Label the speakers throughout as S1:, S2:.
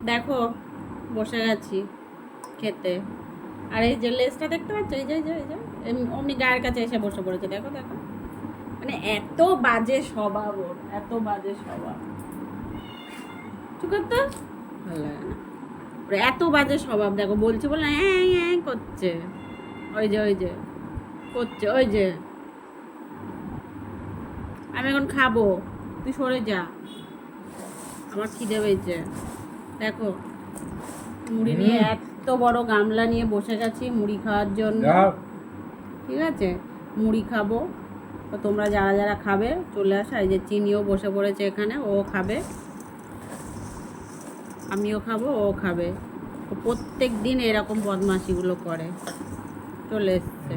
S1: দেখো বসে গেছি খেতে। আর এই যে লেজটা দেখতে পাচ্ছ, এই যে অমনি গায়ের কাছে এসে বসে পড়েছে। দেখো দেখো, মানে এত বাজে স্বভাব ওর, এত বাজে স্বভাব। ঠিক তো ভালো লাগে না ওর, এত বাজে স্বভাব। দেখো বলছি বলে হ্যাঁ হ্যাঁ করছে, ওই যে করছে, ওই যে আমি এখন খাবো, তুই সরে যা, আমার খিদে পেয়েছে। দেখো মুড়ি নিয়ে এত বড় গামলা নিয়ে বসে গেছি মুড়ি খাওয়ার জন্য। ঠিক আছে, মুড়ি খাবো, তো তোমরা যারা যারা খাবে চলে আসা। এই যে চিনিও বসে পড়েছে এখানে, ও খাবে, আমিও খাবো, ও খাবে। ও প্রত্যেক দিন এরকম বদমাশিগুলো করে। চলে এসছে।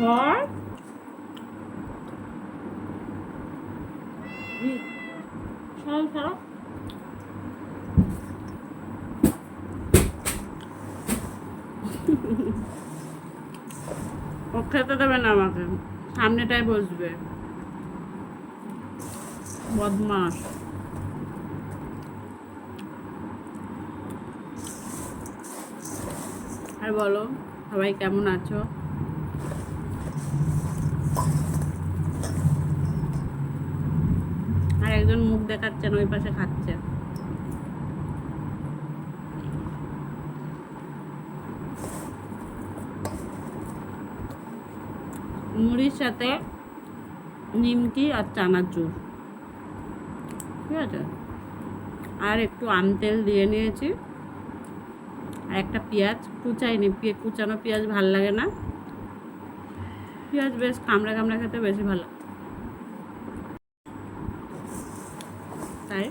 S1: হয় সব ও খেতে দেবে না আমাকে, সামনেটায় বসবে, বদমাস। আর বলো সবাই কেমন আছো? আর একজন মুখ দেখাচ্ছেন, ওই পাশে খাচ্ছে। মুড়ির সাথে নিমকি আর চানাচুর, ঠিক আছে, আর একটু আমতেল দিয়ে নিয়েছি, আর একটা পেঁয়াজ কুচাইনি, কুচানো পেঁয়াজ ভাল লাগে না, পেঁয়াজ বেশ কামড়া কামড়া খেতে বেশি ভালো, তাই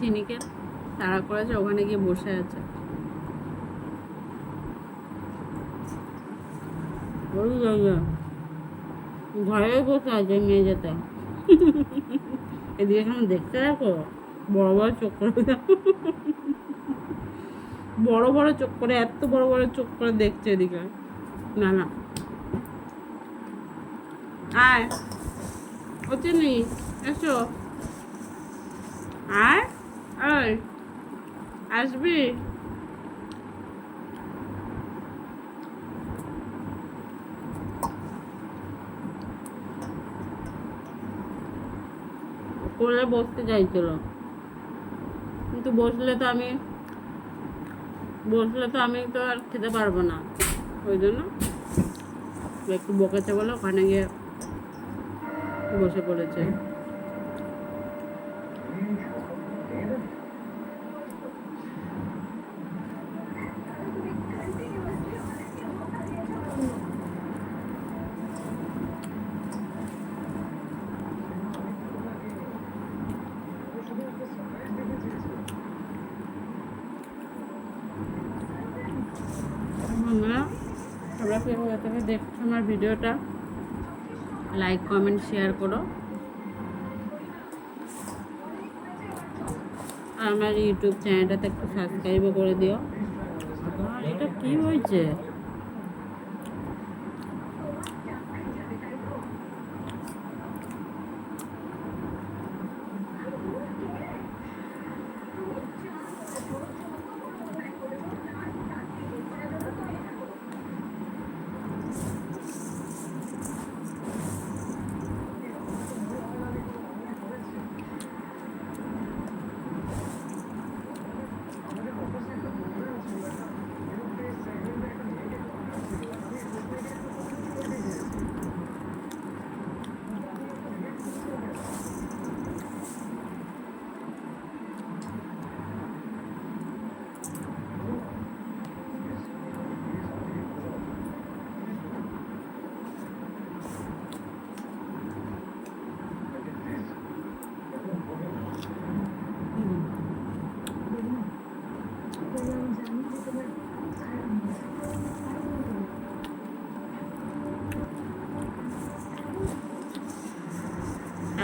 S1: চিনিকে তাড়া করেছে, ওখানে গিয়ে বসে আছে। ঘরে বসে আছে মেয়ে যেতে, এদিকে এখন দেখতে দেখো, বড় বড় চোখ করে, বড় বড় চোখ করে, এত বড় বড় চোখ করে দেখছে এদিকে। না না, আয় ও চিনি, এসো, আয়, আয় আসবি। কোলে বসতে চাইছিল, কিন্তু বসলে তো আমি তো আর খেতে পারবো না, ওই জন্য একটু বকেছে বলে ওখানে গিয়ে বসে পড়েছে। তোমরা কোথা থেকে দেখছো আমার ভিডিওটা, লাইক কমেন্ট শেয়ার করো, আর আমার ইউটিউব চ্যানেলটাতে একটু সাবস্ক্রাইবও করে দিও। আর এটা কি হয়েছে?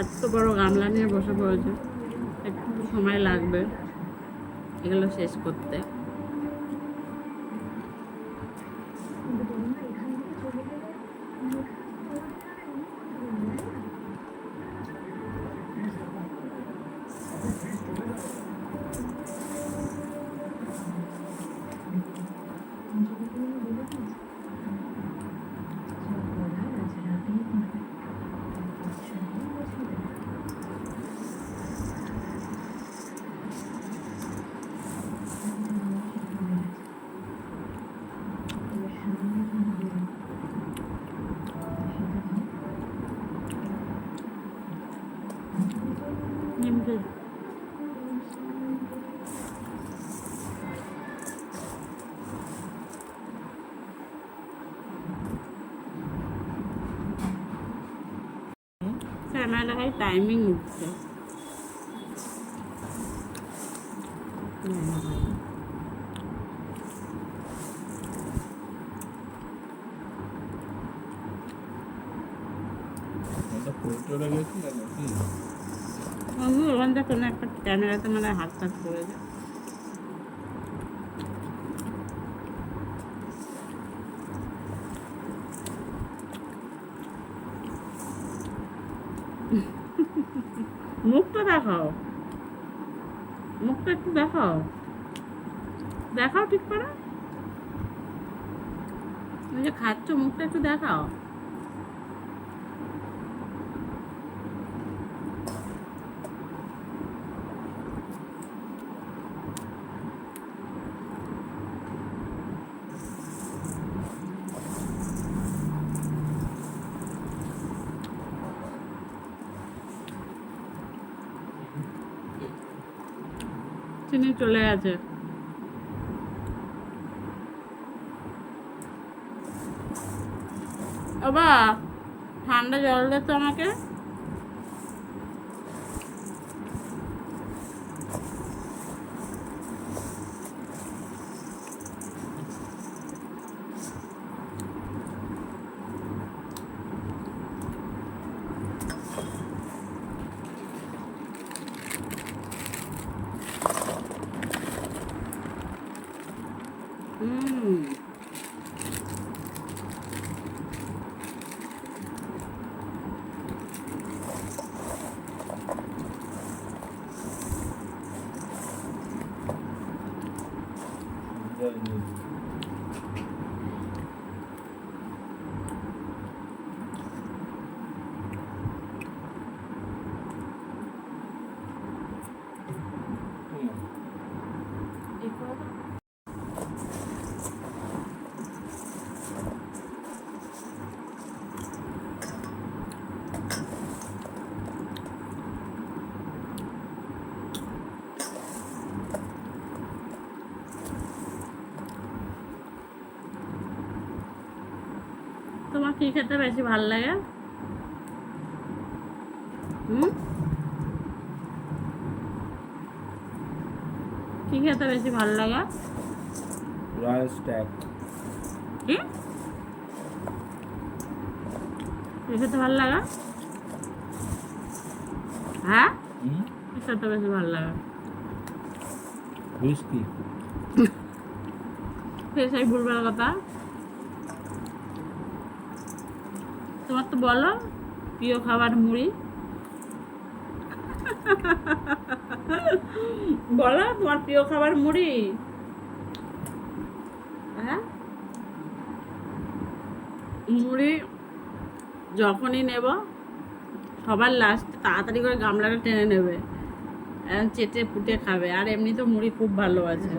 S1: এত বড় গামলা নিয়ে বসে পড়েছে, একটু সময় লাগবে এগুলো শেষ করতে। নিমকে ক্যামেরায় টাইমিং উঠছে। ওখান থেকে কোনো একটা ক্যামেরাতে মানে হাত টাত পড়ে যায়। মুখটা দেখাও, মুখটা একটু দেখাও, দেখাও ঠিক করে। তুমি যে খাচ্ছ মুখটা একটু দেখাও। চিনি চলে গেছে। বাবা ঠান্ডা জল দে তো আমাকে। তোমার কি খেতে বেশি ভালো লাগে? কি খেতে বেশি ভালো লাগে?
S2: Royal stag.
S1: কি খেতে ভালো লাগে? হ্যাঁ, কি খেতে বেশি ভালো লাগে?
S2: হুইস্কি।
S1: সেই ভুলবার কথা। তোমার তো বলো প্রিয় খাবার মুড়ি। বলো তোমার প্রিয় খাবার মুড়ি। হ্যাঁ, মুড়ি যখনই নেব সবার লাস্টে তাড়াতাড়ি করে গামলাটা টেনে নেবে, চেটে পুটে খাবে। আর এমনি তো মুড়ি খুব ভালো আছে।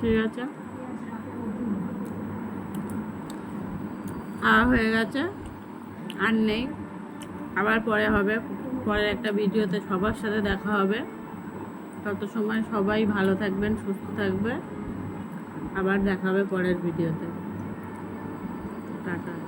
S1: ঠিক আছে, খাওয়া হয়ে গেছে, আর নেই। আবার পরে হবে, পরের একটা ভিডিওতে সবার সাথে দেখা হবে। তত সময় সবাই ভালো থাকবেন, সুস্থ থাকবে। আবার দেখা হবে পরের ভিডিওতে। টাটা।